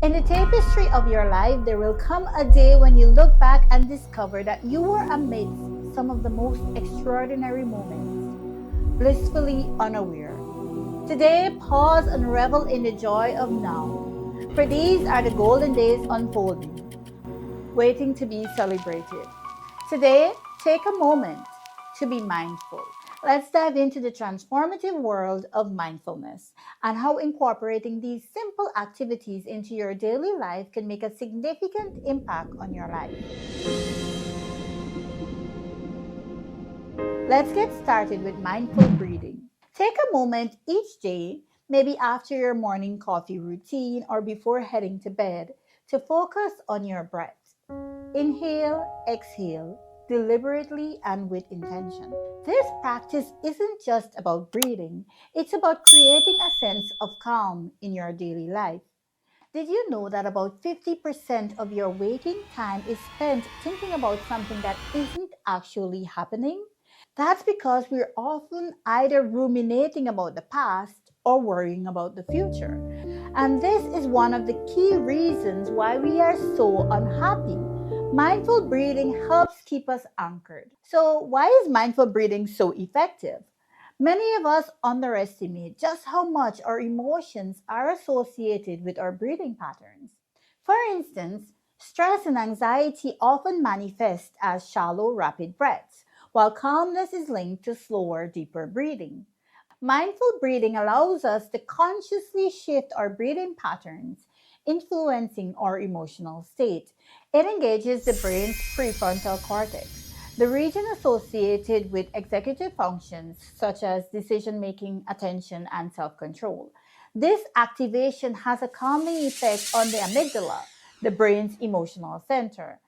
In the tapestry of your life, there will come a day when you look back and discover that you were amidst some of the most extraordinary moments, blissfully unaware. Today, pause and revel in the joy of now, for these are the golden days unfolding, waiting to be celebrated. Today, take a moment to be mindful. Let's dive into the transformative world of mindfulness and how incorporating these simple activities into your daily life can make a significant impact on your life. Let's get started with mindful breathing. Take a moment each day, maybe after your morning coffee routine or before heading to bed, to focus on your breath. Inhale, exhale, deliberately and with intention. This practice isn't just about breathing, it's about creating a sense of calm in your daily life. Did you know that about 50% of your waking time is spent thinking about something that isn't actually happening? That's because we're often either ruminating about the past or worrying about the future. And this is one of the key reasons why we are so unhappy. Mindful breathing helps keep us anchored. So, why is mindful breathing so effective? Many of us underestimate just how much our emotions are associated with our breathing patterns. For instance, stress and anxiety often manifest as shallow, rapid breaths, while calmness is linked to slower, deeper breathing. Mindful breathing allows us to consciously shift our breathing patterns, influencing our emotional state. It engages the brain's prefrontal cortex, the region associated with executive functions such as decision making, attention, and self control. This activation has a calming effect on the amygdala, the brain's emotional center.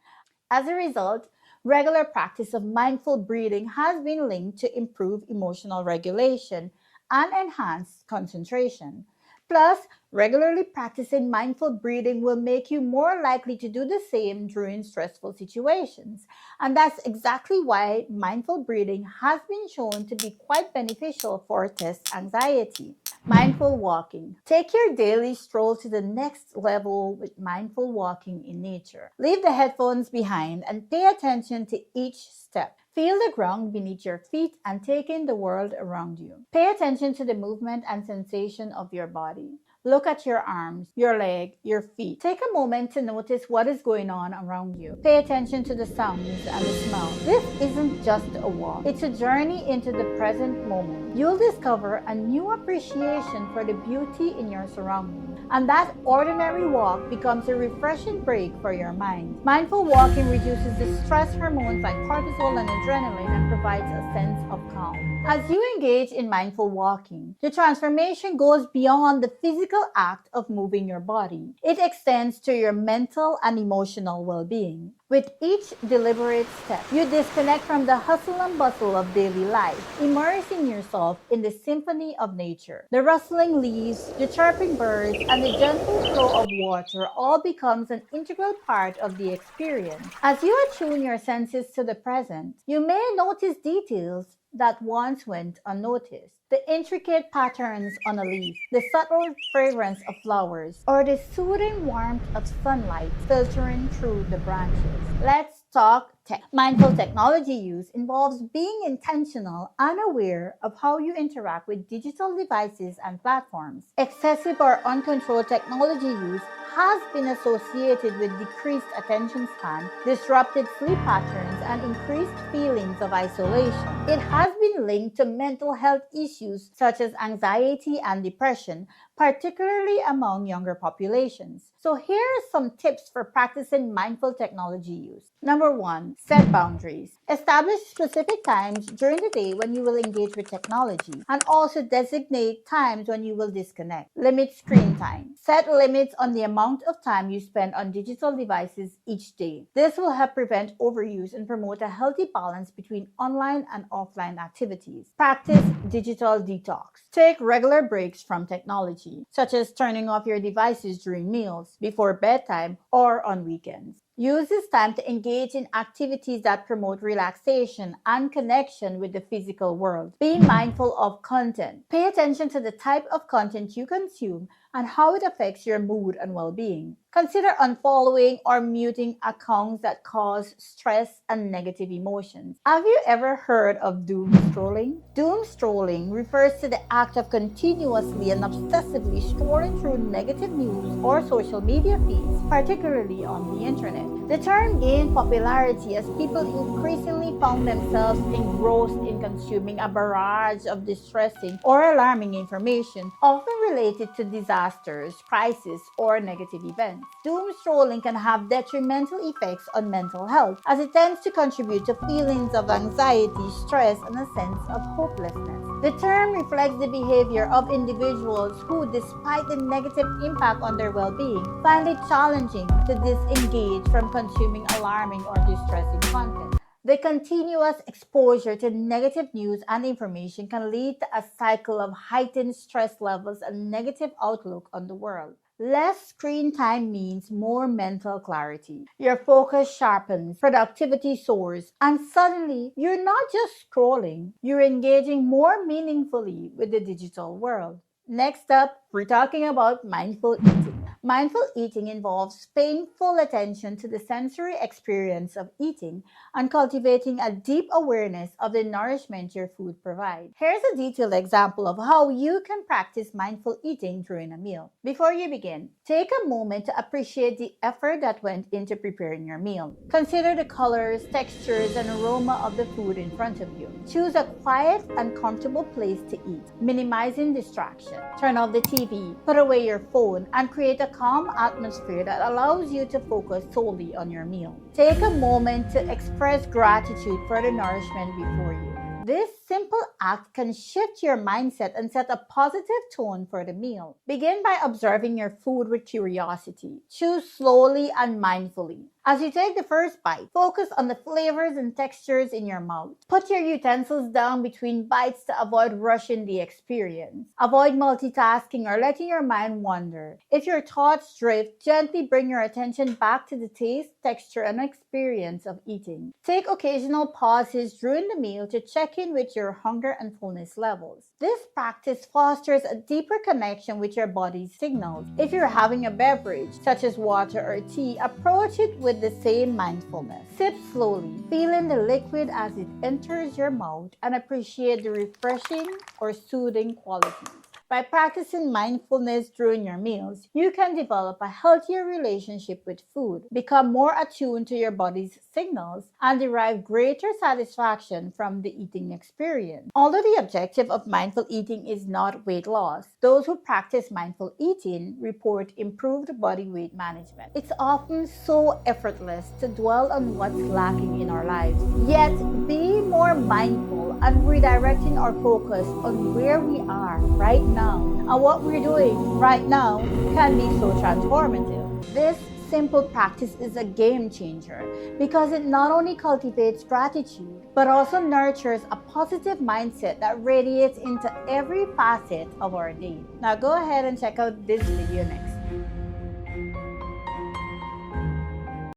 As a result, regular practice of mindful breathing has been linked to improve emotional regulation and enhance concentration. Plus, regularly practicing mindful breathing will make you more likely to do the same during stressful situations. And that's exactly why mindful breathing has been shown to be quite beneficial for test anxiety. Mindful walking. Take your daily stroll to the next level with mindful walking in nature. Leave the headphones behind and pay attention to each step. Feel the ground beneath your feet and take in the world around you. Pay attention to the movement and sensation of your body. Look at your arms, your leg, your feet. Take a moment to notice what is going on around you. Pay attention to the sounds and the smells. This isn't just a walk, it's a journey into the present moment. You'll discover a new appreciation for the beauty in your surroundings, and that ordinary walk becomes a refreshing break for your mind. Mindful walking reduces the stress hormones like cortisol and adrenaline and provides a sense of calm. As you engage in mindful walking, the transformation goes beyond the physical act of moving your body. It extends to your mental and emotional well-being. With each deliberate step, you disconnect from the hustle and bustle of daily life, immersing yourself in the symphony of nature. The rustling leaves, the chirping birds, and the gentle flow of water all becomes an integral part of the experience. As you attune your senses to the present, you may notice details that once went unnoticed. The intricate patterns on a leaf, the subtle fragrance of flowers, or the soothing warmth of sunlight filtering through the branches. Let's talk tech. Mindful technology use involves being intentional and aware of how you interact with digital devices and platforms. Excessive or uncontrolled technology use has been associated with decreased attention span, disrupted sleep patterns, and increased feelings of isolation. It has been linked to mental health issues such as anxiety and depression, particularly among younger populations. So here are some tips for practicing mindful technology use. Number one, set boundaries. Establish specific times during the day when you will engage with technology, and also designate times when you will disconnect. Limit screen time. Set limits on the amount of time you spend on digital devices each day. This will help prevent overuse and promote a healthy balance between online and offline activities. Practice digital detox. Take regular breaks from technology, such as turning off your devices during meals, before bedtime, or on weekends. Use this time to engage in activities that promote relaxation and connection with the physical world. Be mindful of content. Pay attention to the type of content you consume and how it affects your mood and well-being. Consider unfollowing or muting accounts that cause stress and negative emotions. Have you ever heard of doom scrolling? Doom scrolling refers to the act of continuously and obsessively scrolling through negative news or social media feeds, particularly on the internet. The term gained popularity as people increasingly found themselves engrossed in consuming a barrage of distressing or alarming information, often related to disasters, crises, or negative events. Doom scrolling can have detrimental effects on mental health, as it tends to contribute to feelings of anxiety, stress, and a sense of hopelessness. The term reflects the behavior of individuals who, despite the negative impact on their well-being, find it challenging to disengage from consuming alarming or distressing content. The continuous exposure to negative news and information can lead to a cycle of heightened stress levels and negative outlook on the world. Less screen time means more mental clarity. Your focus sharpens, productivity soars, and suddenly you're not just scrolling, you're engaging more meaningfully with the digital world. Next up, we're talking about mindful eating. Mindful eating involves paying full attention to the sensory experience of eating and cultivating a deep awareness of the nourishment your food provides. Here's a detailed example of how you can practice mindful eating during a meal. Before you begin, take a moment to appreciate the effort that went into preparing your meal. Consider the colors, textures, and aroma of the food in front of you. Choose a quiet and comfortable place to eat, minimizing distraction. Turn off the TV, put away your phone, and create a calm atmosphere that allows you to focus solely on your meal. Take a moment to express gratitude for the nourishment before you. This simple act can shift your mindset and set a positive tone for the meal. Begin by observing your food with curiosity. Choose slowly and mindfully. As you take the first bite, focus on the flavors and textures in your mouth. Put your utensils down between bites to avoid rushing the experience. Avoid multitasking or letting your mind wander. If your thoughts drift, gently bring your attention back to the taste, texture, and experience of eating. Take occasional pauses during the meal to check in with your hunger and fullness levels. This practice fosters a deeper connection with your body's signals. If you're having a beverage, such as water or tea, approach it with the same mindfulness. Sip slowly, feeling the liquid as it enters your mouth, and appreciate the refreshing or soothing qualities. By practicing mindfulness during your meals, you can develop a healthier relationship with food, become more attuned to your body's signals, and derive greater satisfaction from the eating experience. Although the objective of mindful eating is not weight loss, those who practice mindful eating report improved body weight management. It's often so effortless to dwell on what's lacking in our lives, yet be more mindful and redirecting our focus on where we are right now and what we're doing right now can be so transformative. This simple practice is a game changer because it not only cultivates gratitude but also nurtures a positive mindset that radiates into every facet of our day. Now go ahead and check out this video next.